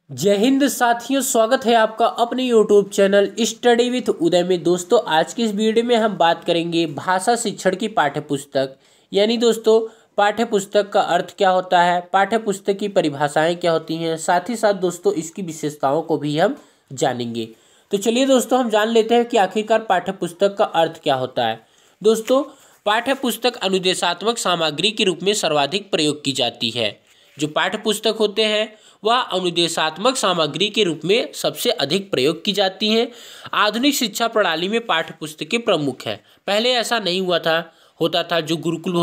जय हिंद साथियों, स्वागत है आपका अपने YouTube चैनल स्टडी विथ उदय में। दोस्तों, आज की इस वीडियो में हम बात करेंगे भाषा शिक्षण की पाठ्यपुस्तक। यानी दोस्तों, पाठ्यपुस्तक का अर्थ क्या होता है, पाठ्यपुस्तक की परिभाषाएं क्या होती हैं, साथ ही साथ दोस्तों इसकी विशेषताओं को भी हम जानेंगे। तो चलिए दोस्तों, हम जान लेते हैं कि आखिरकार पाठ्यपुस्तक का अर्थ क्या होता है। दोस्तों, पाठ्यपुस्तक अनुदेशात्मक सामग्री के रूप में सर्वाधिक प्रयोग की जाती है। जो पाठ्यपुस्तक होते हैं वह अनुदेशात्मक सामग्री के रूप में सबसे अधिक प्रयोग की जाती हैं। आधुनिक शिक्षा प्रणाली में पाठ्यपुस्तकें प्रमुख है। पहले ऐसा नहीं होता था। जो गुरुकुल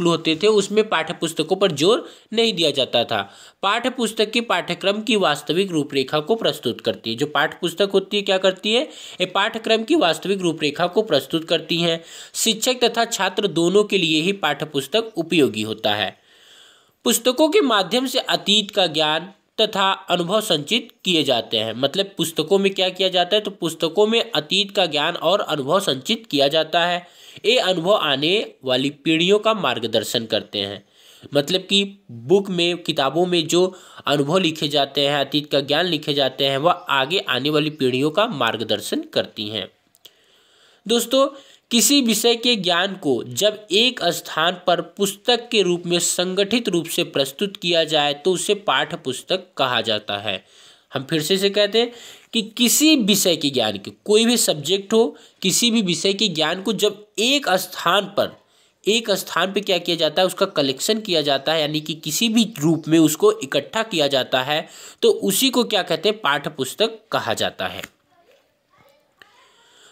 होते थे उसमें पाठ्यपुस्तकों पर जोर नहीं दिया जाता था। पाठ्यपुस्तक के पाठ्यक्रम की वास्तविक रूपरेखा को प्रस्तुत करती है। जो पाठ्यपुस्तक होती है क्या करती है, ये पाठ्यक्रम की वास्तविक रूपरेखा को प्रस्तुत करती हैं। शिक्षक तथा छात्र दोनों के लिए ही पाठ्यपुस्तक उपयोगी होता है। पुस्तकों के माध्यम से अतीत का ज्ञान तथा अनुभव संचित किए जाते हैं। मतलब पुस्तकों में क्या किया जाता है, तो पुस्तकों में अतीत का ज्ञान और अनुभव संचित किया जाता है। ये अनुभव आने वाली पीढ़ियों का मार्गदर्शन करते हैं। मतलब कि बुक में, किताबों में जो अनुभव लिखे जाते हैं, अतीत का ज्ञान लिखे जाते हैं, वह आगे आने वाली पीढ़ियों का मार्गदर्शन करती हैं। दोस्तों, किसी विषय के ज्ञान को जब एक स्थान पर पुस्तक के रूप में संगठित रूप से प्रस्तुत किया जाए तो उसे पाठ्य पुस्तक कहा जाता है। हम फिर से कहते हैं कि किसी विषय के ज्ञान के, कोई भी सब्जेक्ट हो, किसी भी विषय के ज्ञान को जब एक स्थान पे क्या किया जाता है, उसका कलेक्शन किया जाता है, यानी कि किसी भी रूप में उसको इकट्ठा किया जाता है, तो उसी को क्या कहते हैं, पाठ्य पुस्तक कहा जाता है।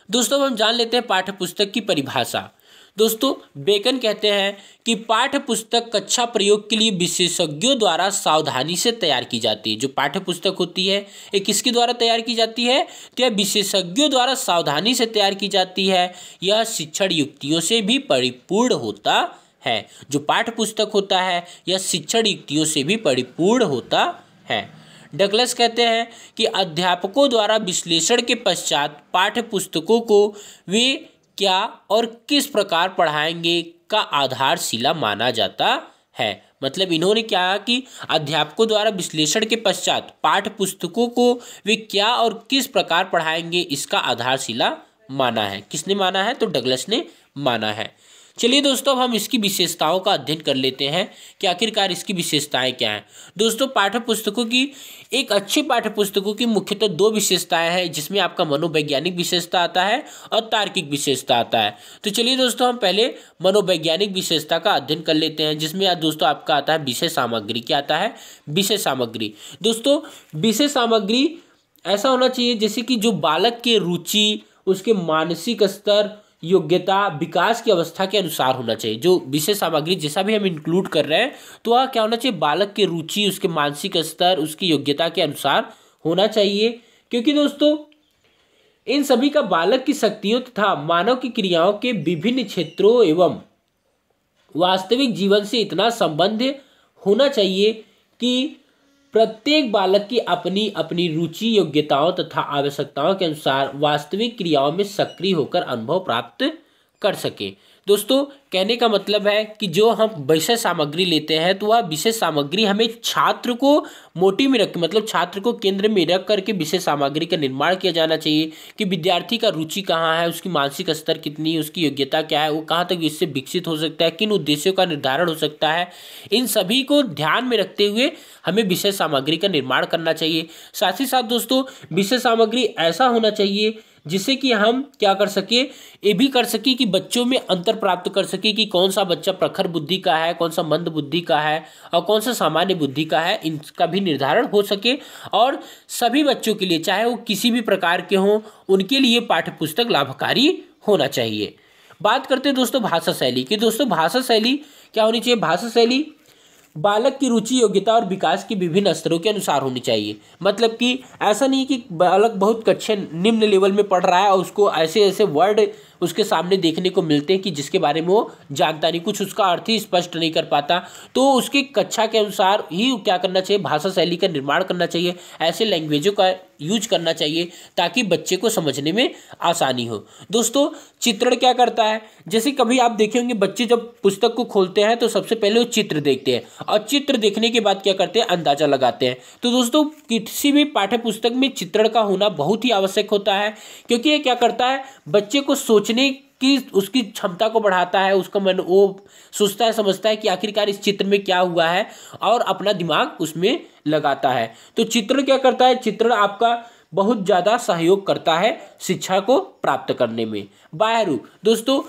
दोस्तों, हम जान लेते हैं पाठ्यपुस्तक की परिभाषा। दोस्तों, बेकन कहते हैं कि पाठ्यपुस्तक कक्षा प्रयोग के लिए विशेषज्ञों द्वारा सावधानी से तैयार की जाती है। जो पाठ्यपुस्तक होती है ये किसके द्वारा तैयार की जाती है, तो यह विशेषज्ञों द्वारा सावधानी से तैयार की जाती है। यह शिक्षण युक्तियों से भी परिपूर्ण होता है। जो पाठ्यपुस्तक होता है यह शिक्षण युक्तियों से भी परिपूर्ण होता है। डगलस कहते हैं कि अध्यापकों द्वारा विश्लेषण के पश्चात पाठ्यपुस्तकों को वे क्या और किस प्रकार पढ़ाएंगे का आधारशिला माना जाता है। मतलब इन्होंने क्या कि अध्यापकों द्वारा विश्लेषण के पश्चात पाठ्यपुस्तकों को वे क्या और किस प्रकार पढ़ाएंगे इसका आधारशिला माना है। किसने माना है, तो डगलस ने माना है। चलिए दोस्तों, अब हम इसकी विशेषताओं का अध्ययन कर लेते हैं कि आखिरकार इसकी विशेषताएं क्या हैं। दोस्तों, पाठ्यपुस्तकों की, एक अच्छी पाठ्यपुस्तकों की मुख्यतः दो विशेषताएं हैं, जिसमें आपका मनोवैज्ञानिक विशेषता आता है और तार्किक विशेषता आता है। तो चलिए दोस्तों, हम पहले मनोवैज्ञानिक विशेषता का अध्ययन कर लेते हैं, जिसमें दोस्तों आपका आता है विषय सामग्री। क्या आता है, विषय सामग्री। दोस्तों, विषय सामग्री ऐसा होना चाहिए जैसे कि जो बालक के रुचि, उसके मानसिक स्तर, योग्यता, विकास की अवस्था के अनुसार होना चाहिए। जो विषय सामग्री जैसा भी हम इंक्लूड कर रहे हैं तो वह क्या होना चाहिए, बालक की रुचि, उसके मानसिक स्तर, उसकी योग्यता के अनुसार होना चाहिए। क्योंकि दोस्तों इन सभी का बालक की शक्तियों तथा मानव की क्रियाओं के विभिन्न क्षेत्रों एवं वास्तविक जीवन से इतना संबंध होना चाहिए कि प्रत्येक बालक की अपनी अपनी रुचि, योग्यताओं तथा आवश्यकताओं के अनुसार वास्तविक क्रियाओं में सक्रिय होकर अनुभव प्राप्त कर सके। दोस्तों, कहने का मतलब है कि जो हम विषय सामग्री लेते हैं तो वह विषय सामग्री हमें छात्र को मोटिव में रख, मतलब छात्र को केंद्र में रख करके विषय सामग्री का निर्माण किया जाना चाहिए कि विद्यार्थी का रुचि कहाँ है, उसकी मानसिक स्तर कितनी है, उसकी योग्यता क्या है, वो कहाँ तक इससे विकसित हो सकता है, किन उद्देश्यों का निर्धारण हो सकता है। इन सभी को ध्यान में रखते हुए हमें विषय सामग्री का निर्माण करना चाहिए। साथ ही साथ दोस्तों, विषय सामग्री ऐसा होना चाहिए जिससे कि हम क्या कर सके, ये भी कर सके कि बच्चों में अंतर प्राप्त कर सके कि कौन सा बच्चा प्रखर बुद्धि का है, कौन सा मंद बुद्धि का है और कौन सा सामान्य बुद्धि का है, इनका भी निर्धारण हो सके। और सभी बच्चों के लिए, चाहे वो किसी भी प्रकार के हों, उनके लिए पाठ्यपुस्तक लाभकारी होना चाहिए। बात करते हैं दोस्तों भाषा शैली की। दोस्तों, भाषा शैली क्या होनी चाहिए, भाषा शैली बालक की रुचि, योग्यता और विकास के विभिन्न स्तरों के अनुसार होनी चाहिए। मतलब कि ऐसा नहीं कि बालक बहुत कक्षा निम्न लेवल में पढ़ रहा है और उसको ऐसे ऐसे वर्ड उसके सामने देखने को मिलते हैं कि जिसके बारे में वो जानता नहीं, कुछ उसका अर्थ ही स्पष्ट नहीं कर पाता। तो उसकी कक्षा के अनुसार ही क्या करना चाहिए, भाषा शैली का निर्माण करना चाहिए, ऐसे लैंग्वेजों का यूज करना चाहिए ताकि बच्चे को समझने में आसानी हो। दोस्तों चित्रण क्या करता है, जैसे कभी आप देखे होंगे बच्चे जब पुस्तक को खोलते हैं तो सबसे पहले वो चित्र देखते हैं और चित्र देखने के बाद क्या करते हैं, अंदाजा लगाते हैं। तो दोस्तों किसी भी पाठ्य पुस्तक में चित्रण का होना बहुत ही आवश्यक होता है, क्योंकि ये क्या करता है, बच्चे को सोचने की उसकी क्षमता को बढ़ाता है। उसका मन वो सोचता है, समझता है कि आखिरकार इस चित्र में क्या हुआ है और अपना दिमाग उसमें लगाता है। तो चित्र क्या करता है, चित्र आपका बहुत ज़्यादा सहयोग करता है शिक्षा को प्राप्त करने में। बाह्य रूप, दोस्तों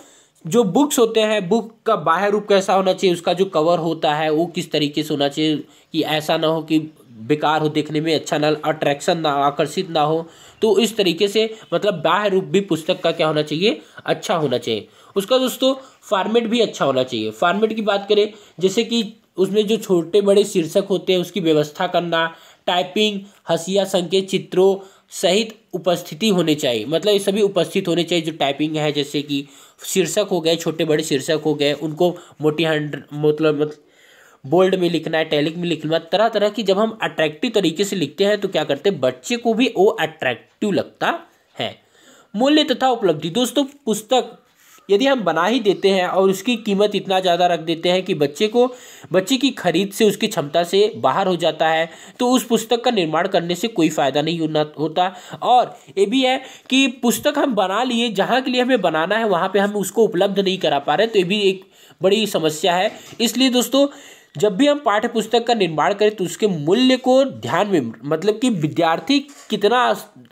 जो बुक्स होते हैं, बुक का बाह्य रूप कैसा होना चाहिए, उसका जो कवर होता है वो किस तरीके से होना चाहिए कि ऐसा ना हो कि बेकार हो, देखने में अच्छा ना, अट्रैक्शन ना, आकर्षित ना हो। तो इस तरीके से मतलब बाह्य रूप भी पुस्तक का क्या होना चाहिए, अच्छा होना चाहिए। उसका दोस्तों फॉर्मेट भी अच्छा होना चाहिए। फॉर्मेट की बात करें, जैसे कि उसमें जो छोटे बड़े शीर्षक होते हैं उसकी व्यवस्था करना, टाइपिंग, हंसिया संकेत, चित्रों सहित उपस्थिति होने चाहिए। मतलब ये सभी उपस्थित होने चाहिए जो टाइपिंग है, जैसे कि शीर्षक हो गए, छोटे बड़े शीर्षक हो गए, उनको मोटी हैंड मतलब बोल्ड में लिखना है, टैलिक में लिखना, तरह तरह की जब हम अट्रैक्टिव तरीके से लिखते हैं तो क्या करते हैं, बच्चे को भी वो अट्रैक्टिव लगता है। मूल्य तथा उपलब्धि, दोस्तों पुस्तक यदि हम बना ही देते हैं और उसकी कीमत इतना ज़्यादा रख देते हैं कि बच्चे की खरीद से उसकी क्षमता से बाहर हो जाता है, तो उस पुस्तक का निर्माण करने से कोई फ़ायदा नहीं होता। और ये भी है कि पुस्तक हम बना लिए, जहाँ के लिए हमें बनाना है वहाँ पे हम उसको उपलब्ध नहीं करा पा रहे, तो ये भी एक बड़ी समस्या है। इसलिए दोस्तों जब भी हम पाठ्य पुस्तक का निर्माण करें तो उसके मूल्य को ध्यान में, मतलब कि विद्यार्थी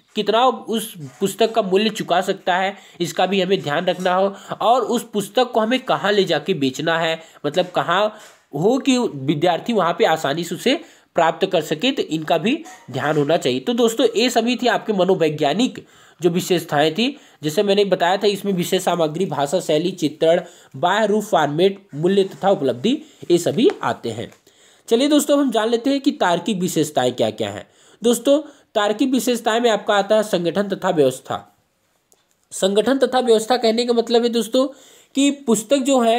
कितना उस पुस्तक का मूल्य चुका सकता है, इसका भी हमें ध्यान रखना हो। और उस पुस्तक को हमें कहाँ ले जाके बेचना है, मतलब कहाँ हो कि विद्यार्थी वहाँ पे आसानी से उसे प्राप्त कर सके, तो इनका भी ध्यान होना चाहिए। तो दोस्तों ये सभी थी आपके मनोवैज्ञानिक जो विशेषताएं थी, जैसे मैंने बताया था इसमें विषय सामग्री, भाषा शैली, चित्रण, बाह्य रूप, फॉर्मेट, मूल्य तथा उपलब्धि, ये सभी आते हैं। चलिए दोस्तों हम जान लेते हैं कि तार्किक विशेषताएं क्या क्या हैं। दोस्तों तार्किक विशेषताएं में आपका आता है संगठन तथा व्यवस्था। संगठन तथा व्यवस्था कहने का मतलब है दोस्तों कि पुस्तक जो है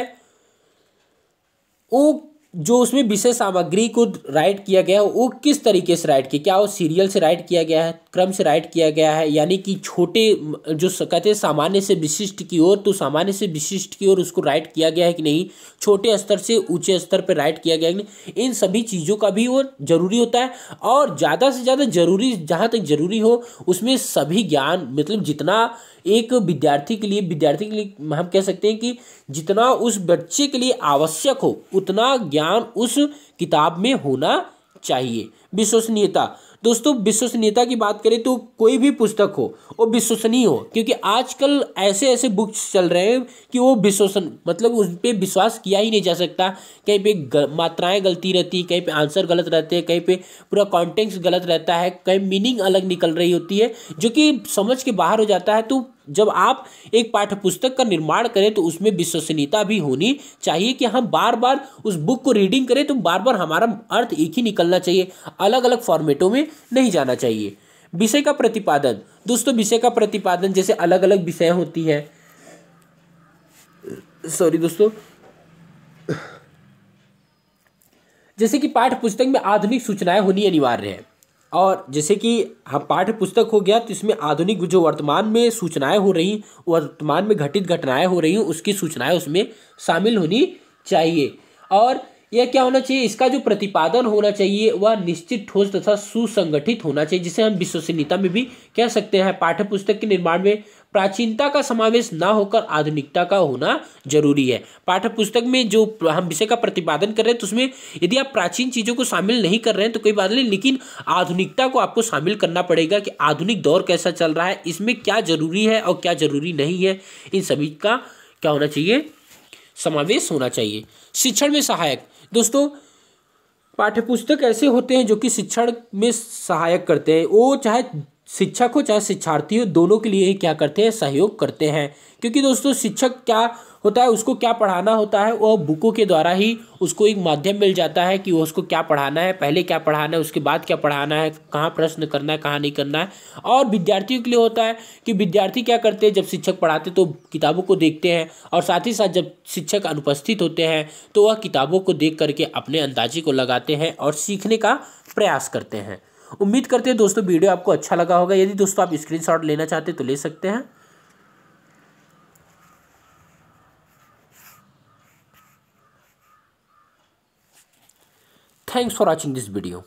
वो जो उसमें विषय सामग्री को राइट किया गया है वो किस तरीके से राइट किया, क्या वो सीरियल से राइट किया गया है, क्रम से राइट किया गया है, यानी कि छोटे जो कहते हैं सामान्य से विशिष्ट की ओर, तो सामान्य से विशिष्ट की ओर उसको राइट किया गया है कि नहीं, छोटे स्तर से ऊंचे स्तर पर राइट किया गया है कि नहीं, इन सभी चीज़ों का भी वो जरूरी होता है। और ज़्यादा से ज़्यादा जरूरी, जहाँ तक जरूरी हो उसमें सभी ज्ञान, मतलब जितना एक विद्यार्थी के लिए हम कह सकते हैं कि जितना उस बच्चे के लिए आवश्यक हो उतना ज्ञान उस किताब में होना चाहिए। विश्वसनीयता, दोस्तों विश्वसनीयता की बात करें तो कोई भी पुस्तक हो वो विश्वसनीय हो, क्योंकि आजकल ऐसे बुक्स चल रहे हैं कि वो मतलब उस पर विश्वास किया ही नहीं जा सकता। कहीं पे मात्राएं गलती रहती है, कहीं पे आंसर गलत रहते हैं, कहीं पे पूरा कॉन्टेक्स्ट गलत रहता है, कहीं मीनिंग अलग निकल रही होती है जो कि समझ के बाहर हो जाता है। तो जब आप एक पाठ्य पुस्तक का निर्माण करें तो उसमें विश्वसनीयता भी होनी चाहिए कि हम बार बार उस बुक को रीडिंग करें तो बार बार हमारा अर्थ एक ही निकलना चाहिए, अलग अलग फॉर्मेटों में नहीं जाना चाहिए। विषय का प्रतिपादन, दोस्तों विषय का प्रतिपादन जैसे अलग अलग विषय होती है, सॉरी दोस्तों, जैसे कि पाठ्य पुस्तक में आधुनिक सूचनाएं होनी अनिवार्य है। और जैसे कि हम पाठ्य पुस्तक हो गया तो इसमें आधुनिक जो वर्तमान में सूचनाएं हो रही, वर्तमान में घटित घटनाएं हो रही, उसकी सूचनाएं उसमें शामिल होनी चाहिए। और यह क्या होना चाहिए, इसका जो प्रतिपादन होना चाहिए वह निश्चित, ठोस तथा सुसंगठित होना चाहिए, जिसे हम विश्वसनीयता में भी कह सकते हैं। पाठ्य पुस्तक के निर्माण में प्राचीनता का समावेश ना होकर आधुनिकता का होना जरूरी है। पाठ्य पुस्तक में जो हम विषय का प्रतिपादन कर रहे हैं तो उसमें यदि आप प्राचीन चीज़ों को शामिल नहीं कर रहे हैं तो कोई बात नहीं, लेकिन आधुनिकता को आपको शामिल करना पड़ेगा कि आधुनिक दौर कैसा चल रहा है, इसमें क्या जरूरी है और क्या जरूरी नहीं है, इन सभी का क्या होना चाहिए, समावेश होना चाहिए। शिक्षण में सहायक, दोस्तों पाठ्यपुस्तक ऐसे होते हैं जो कि शिक्षण में सहायक करते हैं, वो चाहे शिक्षक हो चाहे शिक्षार्थी हो, दोनों के लिए ही क्या करते हैं, सहयोग करते हैं। क्योंकि दोस्तों शिक्षक क्या होता है उसको क्या पढ़ाना होता है, वह बुकों के द्वारा ही उसको एक माध्यम मिल जाता है कि वो उसको क्या पढ़ाना है, पहले क्या पढ़ाना है, उसके बाद क्या पढ़ाना है, कहाँ प्रश्न करना है, कहाँ नहीं करना है। और विद्यार्थियों के लिए होता है कि विद्यार्थी क्या करते हैं, जब शिक्षक पढ़ाते तो किताबों को देखते हैं, और साथ ही साथ जब शिक्षक अनुपस्थित होते हैं तो वह किताबों को देख करके अपने अंदाजे को लगाते हैं और सीखने का प्रयास करते हैं। उम्मीद करते हैं दोस्तों वीडियो आपको अच्छा लगा होगा। यदि दोस्तों आप स्क्रीनशॉट लेना चाहते हैं तो ले सकते हैं। Thanks for watching this video.